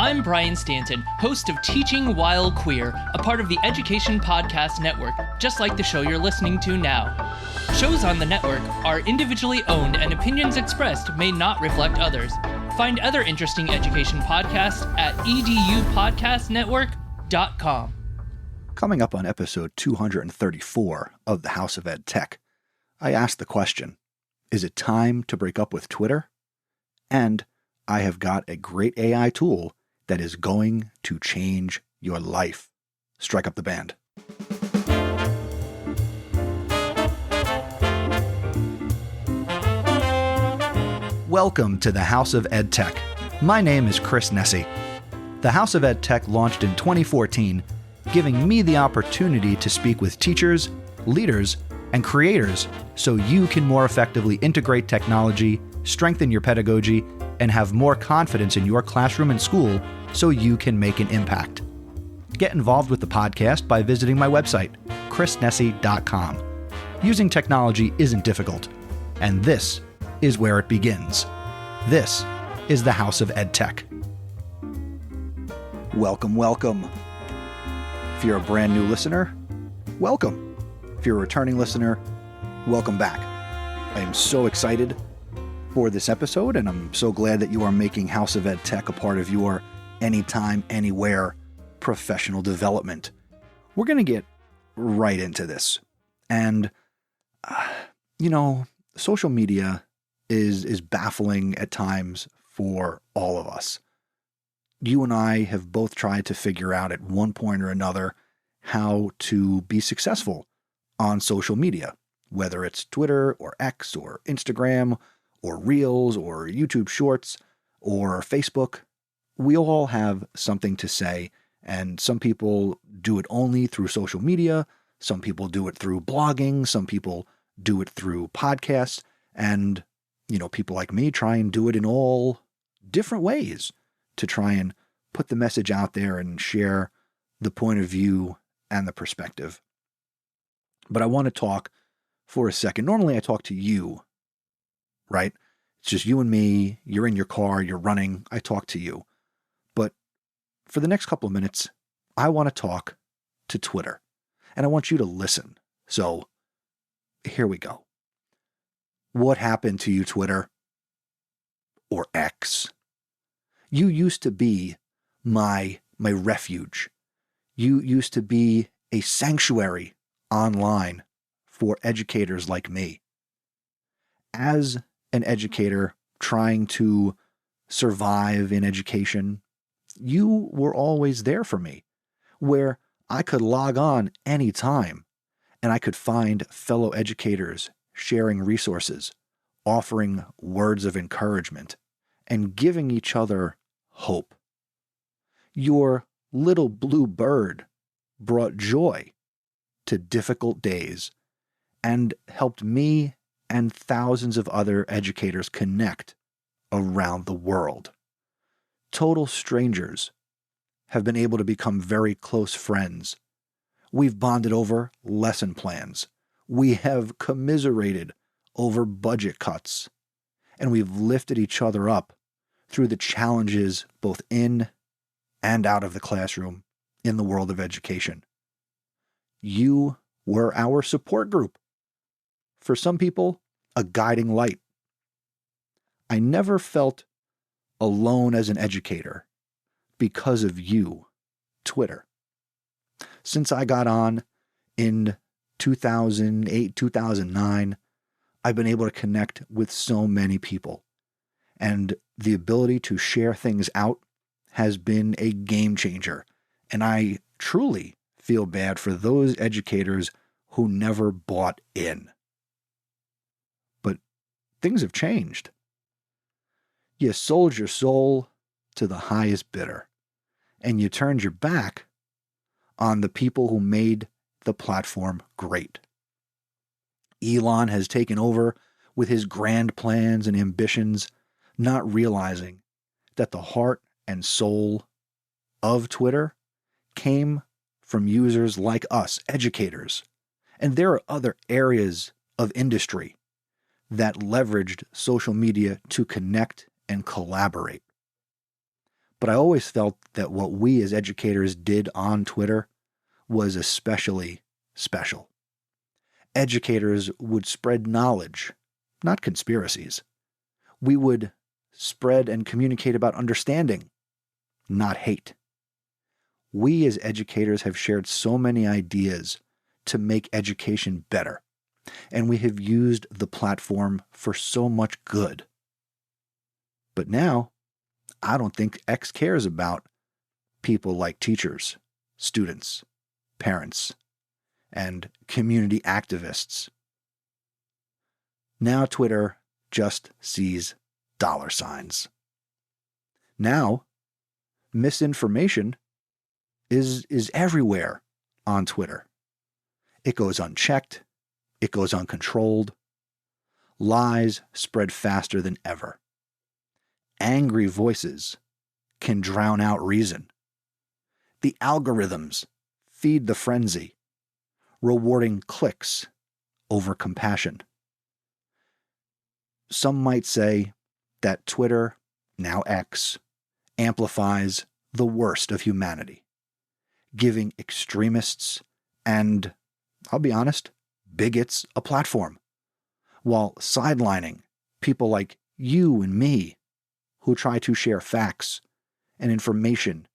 I'm Brian Stanton, host of Teaching While Queer, a part of the Education Podcast Network, just like the show you're listening to now. Shows on the network are individually owned and opinions expressed may not reflect others. Find other interesting education podcasts at edupodcastnetwork.com. Coming up on episode 234 of the House of EdTech, I asked the question, is it time to break up with Twitter? And I have got a great AI tool that is going to change your life. Strike up the band. Welcome to the House of EdTech. My name is Chris Nessie. The House of EdTech launched in 2014, giving me the opportunity to speak with teachers, leaders, and creators so you can more effectively integrate technology, strengthen your pedagogy, and have more confidence in your classroom and school so you can make an impact. Get involved with the podcast by visiting my website, chrisnessie.com. Using technology isn't difficult, and this is where it begins. This is the House of EdTech. Welcome, welcome. If you're a brand new listener, welcome. If you're a returning listener, welcome back. I am so excited for this episode, and I'm so glad that you are making House of EdTech a part of your anytime, anywhere professional development. We're going to get right into this. And, social media is baffling at times for all of us. You and I have both tried to figure out at one point or another how to be successful on social media, whether it's Twitter or X or Instagram or Reels or YouTube Shorts or Facebook. We all have something to say, and some people do it only through social media, some people do it through blogging, some people do it through podcasts, and, people like me try and do it in all different ways to try and put the message out there and share the point of view and the perspective. But I want to talk for a second. Normally I talk to you, right? It's just you and me. You're in your car, you're running. I talk to you. But for the next couple of minutes, I want to talk to Twitter. And I want you to listen. So here we go. What happened to you, Twitter? Or X? You used to be my refuge. You used to be a sanctuary online for educators like me. As an educator trying to survive in education, you were always there for me, where I could log on anytime and I could find fellow educators sharing resources, offering words of encouragement, and giving each other hope. Your little blue bird brought joy to difficult days and helped me and thousands of other educators connect around the world. Total strangers have been able to become very close friends. We've bonded over lesson plans. We have commiserated over budget cuts. And we've lifted each other up through the challenges both in and out of the classroom in the world of education. You were our support group. For some people, a guiding light. I never felt alone as an educator because of you, Twitter. Since I got on in 2008, 2009, I've been able to connect with so many people. And the ability to share things out has been a game changer. And I truly feel bad for those educators who never bought in. But things have changed. You sold your soul to the highest bidder, and you turned your back on the people who made the platform great. Elon has taken over with his grand plans and ambitions, not realizing that the heart and soul of Twitter came from users like us, educators. And there are other areas of industry that leveraged social media to connect and collaborate. But I always felt that what we as educators did on Twitter was especially special. Educators would spread knowledge, not conspiracies. We would spread and communicate about understanding, not hate. We as educators have shared so many ideas to make education better, and we have used the platform for so much good. But now, I don't think X cares about people like teachers, students, parents, and community activists. Now Twitter just sees dollar signs. Now, misinformation is everywhere on Twitter. It goes unchecked. It goes uncontrolled. Lies spread faster than ever. Angry voices can drown out reason. The algorithms feed the frenzy, rewarding clicks over compassion. Some might say that Twitter, now X, amplifies the worst of humanity, giving extremists and, I'll be honest, bigots a platform, while sidelining people like you and me who try to share facts and information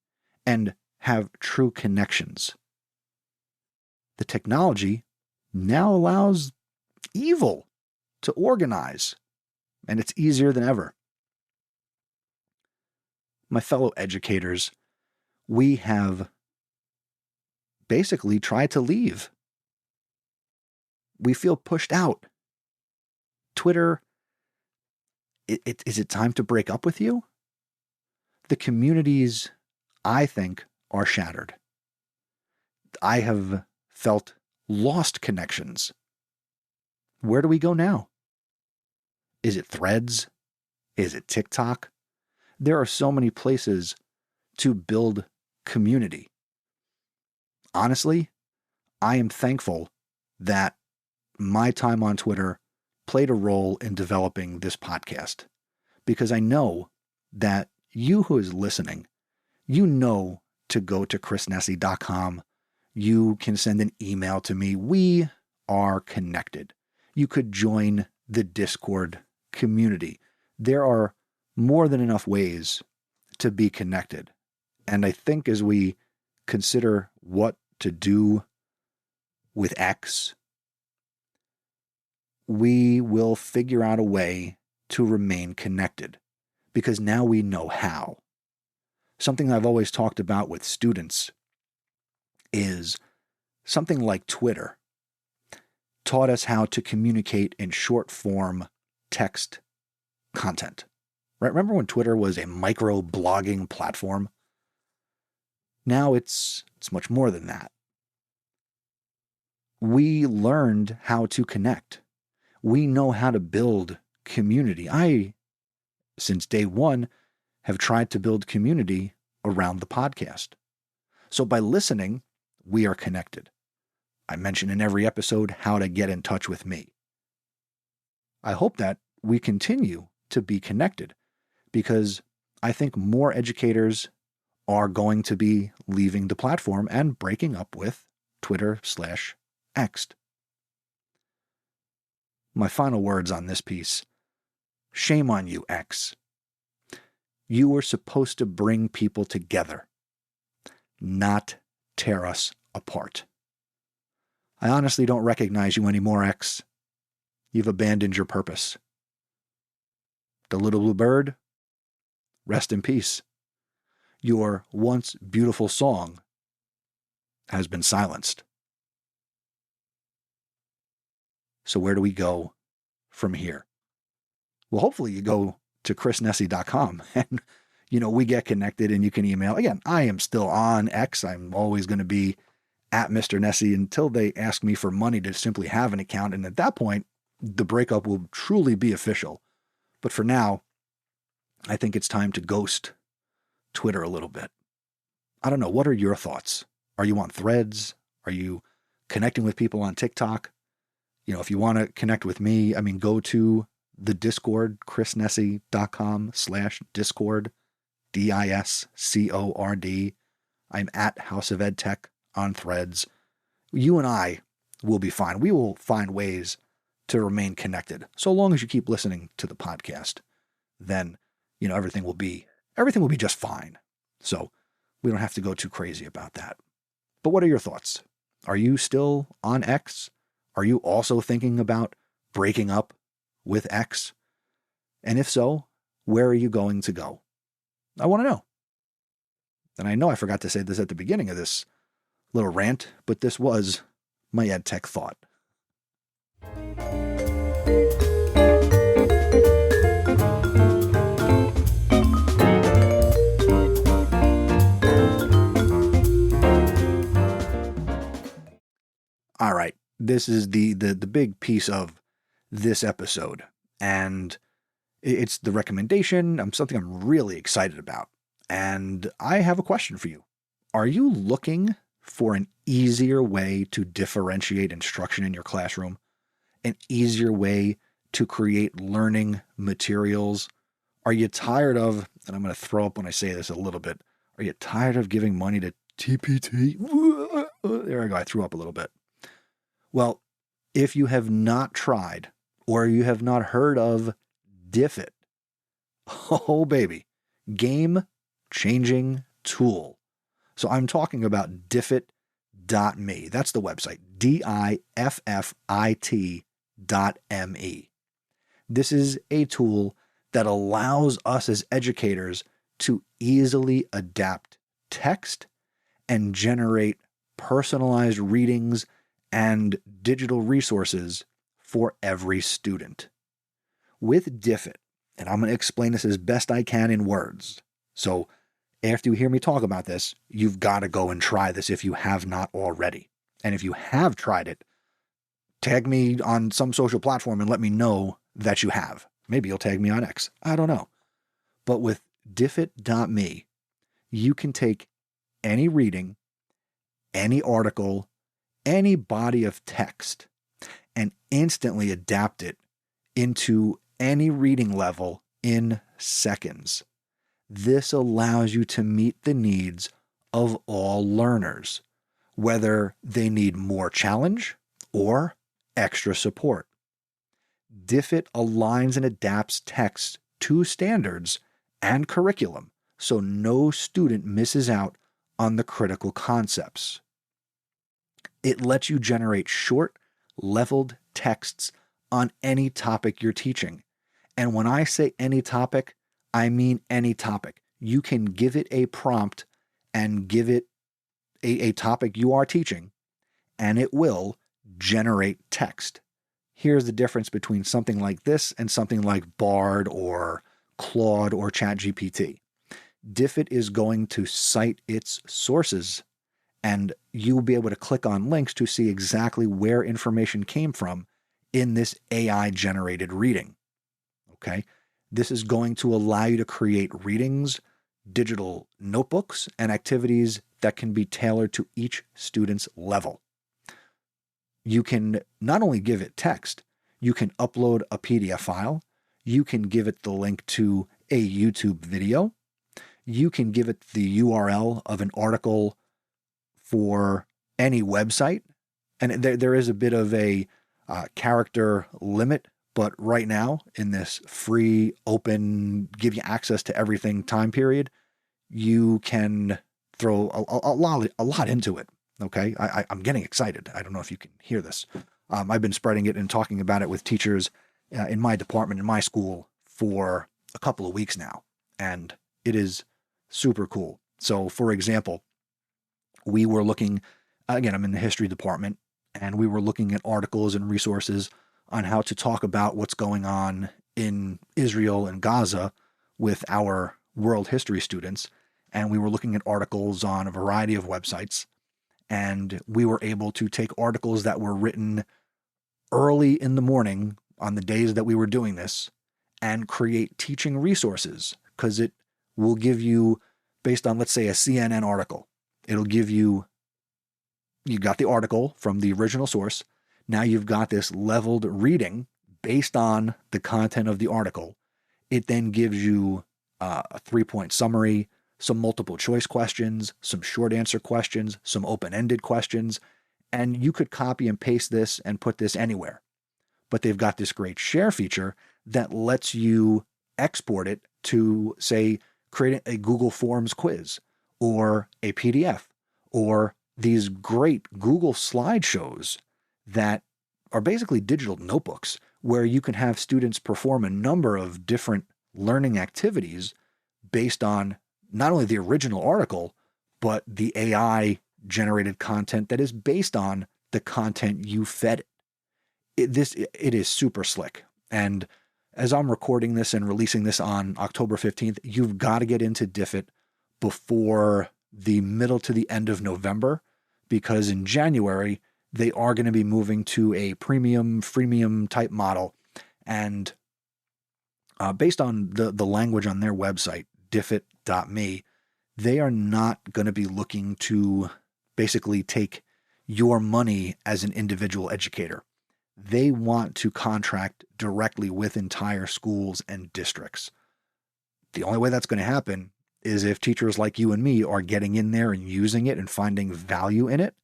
and have true connections. The technology now allows evil to organize, and it's easier than ever. My fellow educators, we have basically tried to leave. We feel pushed out. Twitter, is it time to break up with you? The communities, I think, are shattered. I have felt lost connections. Where do we go now? Is it Threads? Is it TikTok? There are so many places to build community. Honestly, I am thankful that my time on Twitter played a role in developing this podcast, because I know that you who is listening, you know to go to chrisnessy.com. You can send an email to me. We are connected. You could join the Discord community. There are more than enough ways to be connected. And I think as we consider what to do with X, we will figure out a way to remain connected, because now we know how. Something I've always talked about with students is something like Twitter taught us how to communicate in short form text content. Right? Remember when Twitter was a micro blogging platform? Now it's much more than that. We learned how to connect. We know how to build community. I, since day one, have tried to build community around the podcast. So by listening, we are connected. I mention in every episode how to get in touch with me. I hope that we continue to be connected, because I think more educators are going to be leaving the platform and breaking up with Twitter/X. My final words on this piece. Shame on you, X. You were supposed to bring people together, not tear us apart. I honestly don't recognize you anymore, X. You've abandoned your purpose. The little blue bird, rest in peace. Your once beautiful song has been silenced. So where do we go from here? Well, hopefully you go to chrisnessy.com and, we get connected and you can email. Again, I am still on X. I'm always going to be at Mr. Nessy until they ask me for money to simply have an account. And at that point, the breakup will truly be official. But for now, I think it's time to ghost Twitter a little bit. I don't know. What are your thoughts? Are you on Threads? Are you connecting with people on TikTok? If you want to connect with me, go to the Discord, chrisnessy.com/Discord, Discord. I'm at House of EdTech on Threads. You and I will be fine. We will find ways to remain connected. So long as you keep listening to the podcast, then, everything will be just fine. So we don't have to go too crazy about that. But what are your thoughts? Are you still on X? Are you also thinking about breaking up with X? And if so, where are you going to go? I want to know. And I know I forgot to say this at the beginning of this little rant, but this was my EdTech thought. All right, this is the big piece of this episode, and it's the recommendation. Something I'm really excited about, and I have a question for you. Are you looking for an easier way to differentiate instruction in your classroom? An easier way to create learning materials? Are you tired of, and I'm going to throw up when I say this a little bit, are you tired of giving money to TPT? There I go, I threw up a little bit. Well, if you have not tried or you have not heard of Diffit, oh baby, game-changing tool. So I'm talking about Diffit.me. That's the website, Diffit.me. This is a tool that allows us as educators to easily adapt text and generate personalized readings and digital resources for every student. With Diffit, and I'm going to explain this as best I can in words. So after you hear me talk about this, you've got to go and try this if you have not already. And if you have tried it, tag me on some social platform and let me know that you have. Maybe you'll tag me on X. I don't know. But with Diffit.me, you can take any reading, any article, any body of text, and instantly adapt it into any reading level in seconds. This allows you to meet the needs of all learners, whether they need more challenge or extra support. Diffit aligns and adapts text to standards and curriculum, so no student misses out on the critical concepts. It lets you generate short, leveled texts on any topic you're teaching. And when I say any topic, I mean any topic. You can give it a prompt and give it a topic you are teaching, and it will generate text. Here's the difference between something like this and something like Bard or Claude or ChatGPT. Diffit is going to cite its sources, and you'll be able to click on links to see exactly where information came from in this AI-generated reading. Okay? This is going to allow you to create readings, digital notebooks, and activities that can be tailored to each student's level. You can not only give it text, you can upload a PDF file, you can give it the link to a YouTube video, you can give it the URL of an article for any website, and there is a bit of a character limit, but right now in this free, open, give you access to everything time period, you can throw a lot into it. Okay, I'm getting excited. I don't know if you can hear this. I've been spreading it and talking about it with teachers in my department, in my school, for a couple of weeks now, and it is super cool. So, for example, we were looking, again, I'm in the history department, and we were looking at articles and resources on how to talk about what's going on in Israel and Gaza with our world history students, and we were looking at articles on a variety of websites, and we were able to take articles that were written early in the morning on the days that we were doing this and create teaching resources, because it will give you, based on, let's say, a CNN article, it'll give you got the article from the original source. Now you've got this leveled reading based on the content of the article. It then gives you a 3-point summary, some multiple choice questions, some short answer questions, some open-ended questions, and you could copy and paste this and put this anywhere. But they've got this great share feature that lets you export it to, say, create a Google Forms quiz or a PDF or these great Google slideshows that are basically digital notebooks where you can have students perform a number of different learning activities based on not only the original article, but the AI generated content that is based on the content you fed it. It is super slick. And as I'm recording this and releasing this on October 15th, you've got to get into Diffit before the middle to the end of November, because in January, they are going to be moving to a premium, freemium type model. And based on the language on their website, diffit.me, they are not going to be looking to basically take your money as an individual educator. They want to contract directly with entire schools and districts. The only way that's going to happen is if teachers like you and me are getting in there and using it and finding value in it,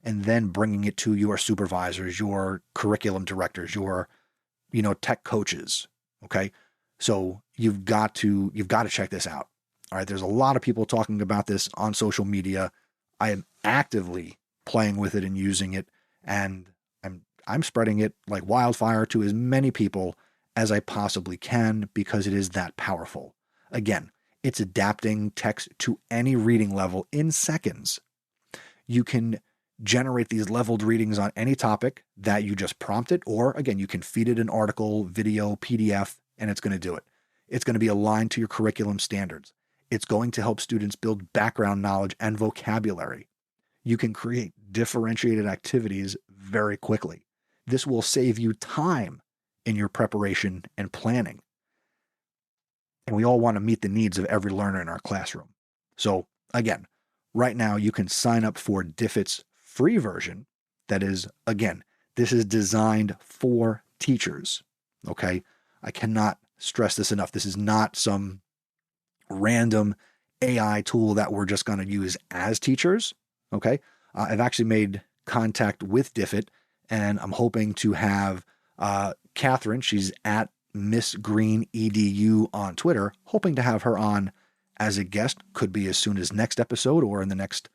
and then bringing it to your supervisors, your curriculum directors, your, tech coaches. Okay. So you've got to check this out. All right. There's a lot of people talking about this on social media. I am actively playing with it and using it, and I'm spreading it like wildfire to as many people as I possibly can because it is that powerful. Again, it's adapting text to any reading level in seconds. You can generate these leveled readings on any topic that you just prompt it, or again, you can feed it an article, video, PDF, and it's going to do it. It's going to be aligned to your curriculum standards. It's going to help students build background knowledge and vocabulary. You can create differentiated activities very quickly. This will save you time in your preparation and planning. And we all want to meet the needs of every learner in our classroom. So again, right now you can sign up for Diffit's free version. That is, again, this is designed for teachers. Okay. I cannot stress this enough. This is not some random AI tool that we're just going to use as teachers. Okay. I've actually made contact with Diffit, and I'm hoping to have Catherine, she's at Miss Green EDU on Twitter, hoping to have her on as a guest. Could be as soon as next episode or in the next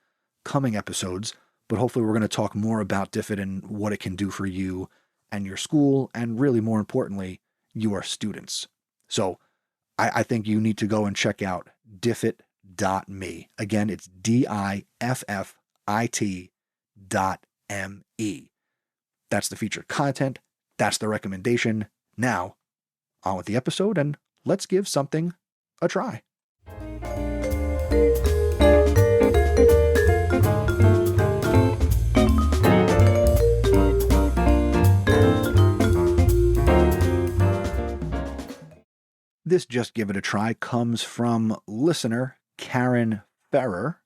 coming episodes. But hopefully we're going to talk more about Diffit and what it can do for you and your school, and really more importantly, your students. So I think you need to go and check out diffit.me. Again, it's DIFFIT.me. That's the featured content. That's the recommendation. Now, on with the episode, and let's give something a try. This Just Give It a Try comes from listener Karen Ferrer,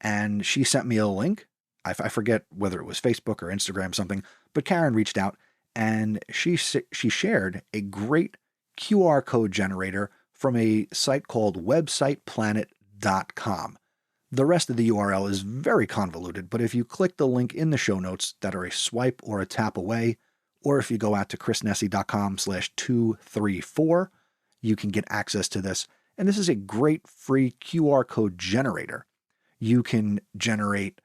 and she sent me a link. I forget whether it was Facebook or Instagram, something, but Karen reached out and she shared a great QR code generator from a site called websiteplanet.com. The rest of the URL is very convoluted, but if you click the link in the show notes that are a swipe or a tap away, or if you go out to chrisnessy.com/234, you can get access to this. And this is a great free QR code generator. You can generate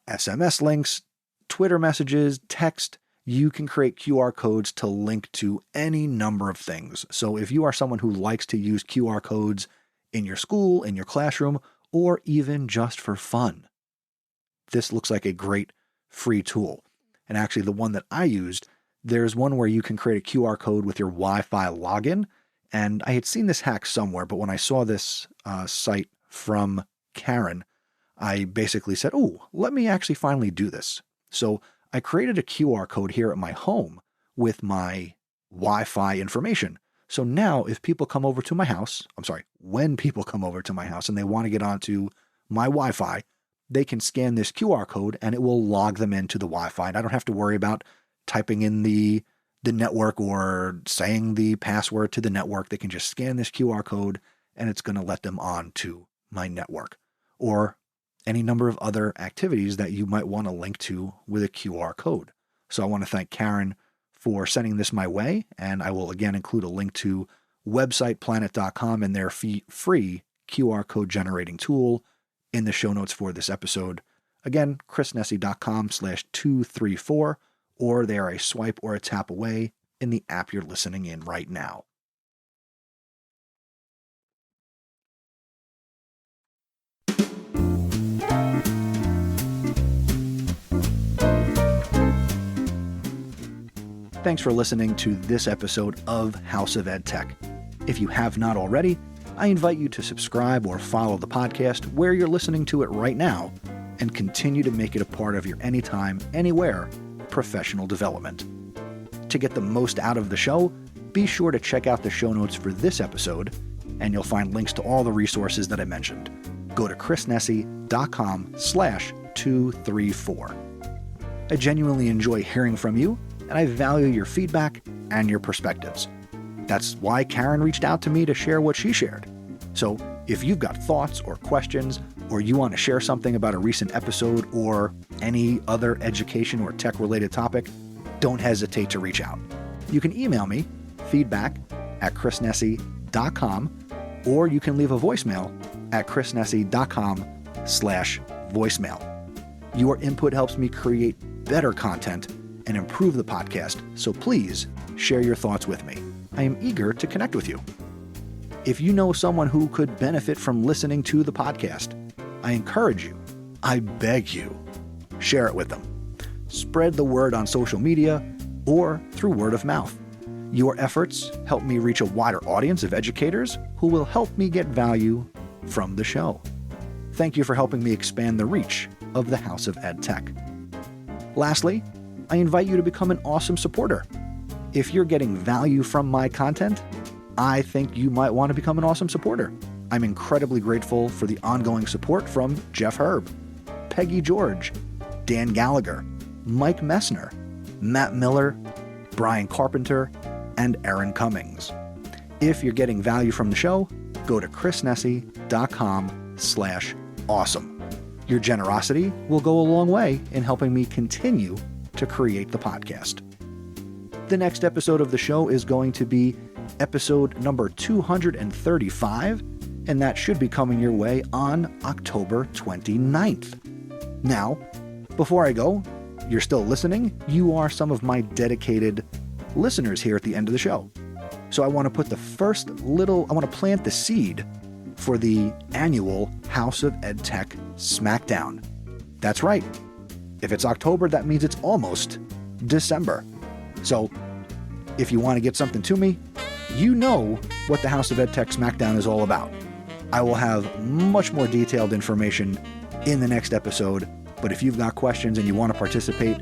SMS links, Twitter messages, text. You can create QR codes to link to any number of things. So if you are someone who likes to use QR codes in your school, in your classroom, or even just for fun, this looks like a great free tool. And actually the one that I used, there's one where you can create a QR code with your Wi-Fi login. And I had seen this hack somewhere, but when I saw this site from Karen, I basically said, oh, let me actually finally do this. So I created a QR code here at my home with my Wi-Fi information. So now if people come over to my house, when people come over to my house and they want to get onto my Wi-Fi, they can scan this QR code and it will log them into the Wi-Fi. And I don't have to worry about typing in the network or saying the password to the network. They can just scan this QR code and it's going to let them on to my network, or any number of other activities that you might want to link to with a QR code. So I want to thank Karen for sending this my way, and I will again include a link to websiteplanet.com and their free QR code generating tool in the show notes for this episode. Again, chrisnessy.com/234, or they are a swipe or a tap away in the app you're listening in right now. Thanks for listening to this episode of House of EdTech. If you have not already, I invite you to subscribe or follow the podcast where you're listening to it right now, and continue to make it a part of your anytime, anywhere professional development. To get the most out of the show, be sure to check out the show notes for this episode, and you'll find links to all the resources that I mentioned. Go to chrisnessy.com/234. I genuinely enjoy hearing from you, and I value your feedback and your perspectives. That's why Karen reached out to me to share what she shared. So if you've got thoughts or questions, or you want to share something about a recent episode or any other education or tech-related topic, don't hesitate to reach out. You can email me, feedback@chrisnessy.com, or you can leave a voicemail at chrisnessy.com/voicemail. Your input helps me create better content and improve the podcast, so please share your thoughts with me. I am eager to connect with you. If you know someone who could benefit from listening to the podcast, I encourage you, I beg you, share it with them. Spread the word on social media or through word of mouth. Your efforts help me reach a wider audience of educators who will help me get value from the show. Thank you for helping me expand the reach of the House of EdTech. Lastly, I invite you to become an awesome supporter. If you're getting value from my content, I think you might want to become an awesome supporter. I'm incredibly grateful for the ongoing support from Jeff Herb, Peggy George, Dan Gallagher, Mike Messner, Matt Miller, Brian Carpenter, and Aaron Cummings. If you're getting value from the show, go to chrisnessy.com/awesome. Your generosity will go a long way in helping me continue to create the podcast. The next episode of the show is going to be episode number 235, and that should be coming your way on October 29th. Now, before I go, you're still listening. You are some of my dedicated listeners here at the end of the show. So I want to put I want to plant the seed for the annual House of EdTech Smackdown. That's right. If it's October, that means it's almost December. So if you want to get something to me, you know what the House of EdTech Smackdown is all about. I will have much more detailed information in the next episode, but if you've got questions and you want to participate,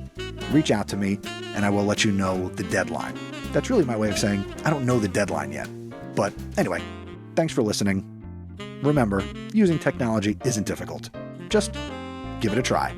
reach out to me and I will let you know the deadline. That's really my way of saying I don't know the deadline yet. But anyway, thanks for listening. Remember, using technology isn't difficult. Just give it a try.